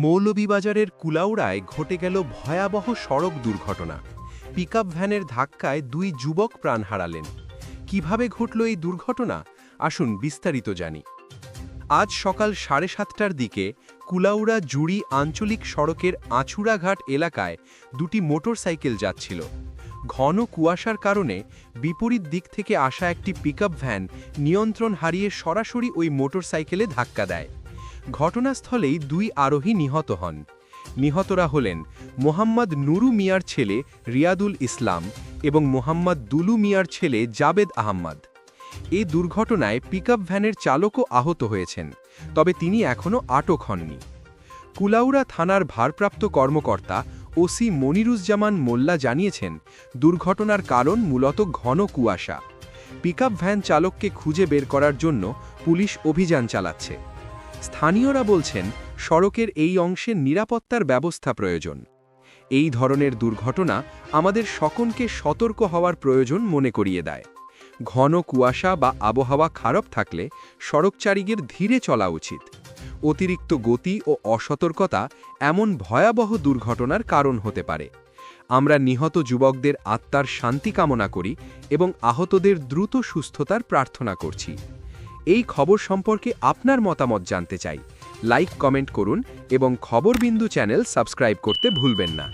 মৌলভীবাজারের কুলাউড়ায় ঘটে গেল ভয়াবহ সড়ক দুর্ঘটনা। পিকআপ ভ্যানের ধাক্কায় দুই যুবক প্রাণ হারালেন। কিভাবে ঘটল এই দুর্ঘটনা, আসুন বিস্তারিত জানি। আজ সকাল 7:30টার দিকে কুলাউড়া জুড়ি আঞ্চলিক সড়কের আছুরাঘাট এলাকায় দুটি মোটরসাইকেল যাচ্ছিল। ঘন কুয়াশার কারণে বিপরীত দিক থেকে আসা একটি পিকআপ ভ্যান নিয়ন্ত্রণ হারিয়ে সরাসরি ওই মোটরসাইকেলে ধাক্কা দেয়। ঘটনাস্থলেই দুই আরোহী নিহত হন। নিহতরা হলেন মোহাম্মদ নুরু মিয়ার ছেলে রিয়াদুল ইসলাম এবং মোহাম্মদ দুলু মিয়ার ছেলে জাবেদ আহম্মদ। এই দুর্ঘটনায় পিকআপ ভ্যানের চালকও আহত হয়েছেন, তবে তিনি এখনও আটক হননি। কুলাউড়া থানার ভারপ্রাপ্ত কর্মকর্তা ওসি মনিরুজ্জামান মোল্লা জানিয়েছেন, দুর্ঘটনার কারণ মূলত ঘন কুয়াশা। পিকআপ ভ্যান চালককে খুঁজে বের করার জন্য পুলিশ অভিযান চালাচ্ছে। স্থানীয়রা বলছেন, সড়কের এই অংশে নিরাপত্তার ব্যবস্থা প্রয়োজন। এই ধরনের দুর্ঘটনা আমাদের সকলকে সতর্ক হওয়ার প্রয়োজন মনে করিয়ে দেয়। ঘন কুয়াশা বা আবহাওয়া খারাপ থাকলে সড়কচারীদের ধীরে চলা উচিত। অতিরিক্ত গতি ও অসতর্কতা এমন ভয়াবহ দুর্ঘটনার কারণ হতে পারে। আমরা নিহত যুবকদের আত্মার শান্তি কামনা করি এবং আহতদের দ্রুত সুস্থতার প্রার্থনা করছি। এই খবর সম্পর্কে আপনার মতামত জানতে চাই। লাইক, কমেন্ট করুন এবং খবরবিন্দু চ্যানেল সাবস্ক্রাইব করতে ভুলবেন না।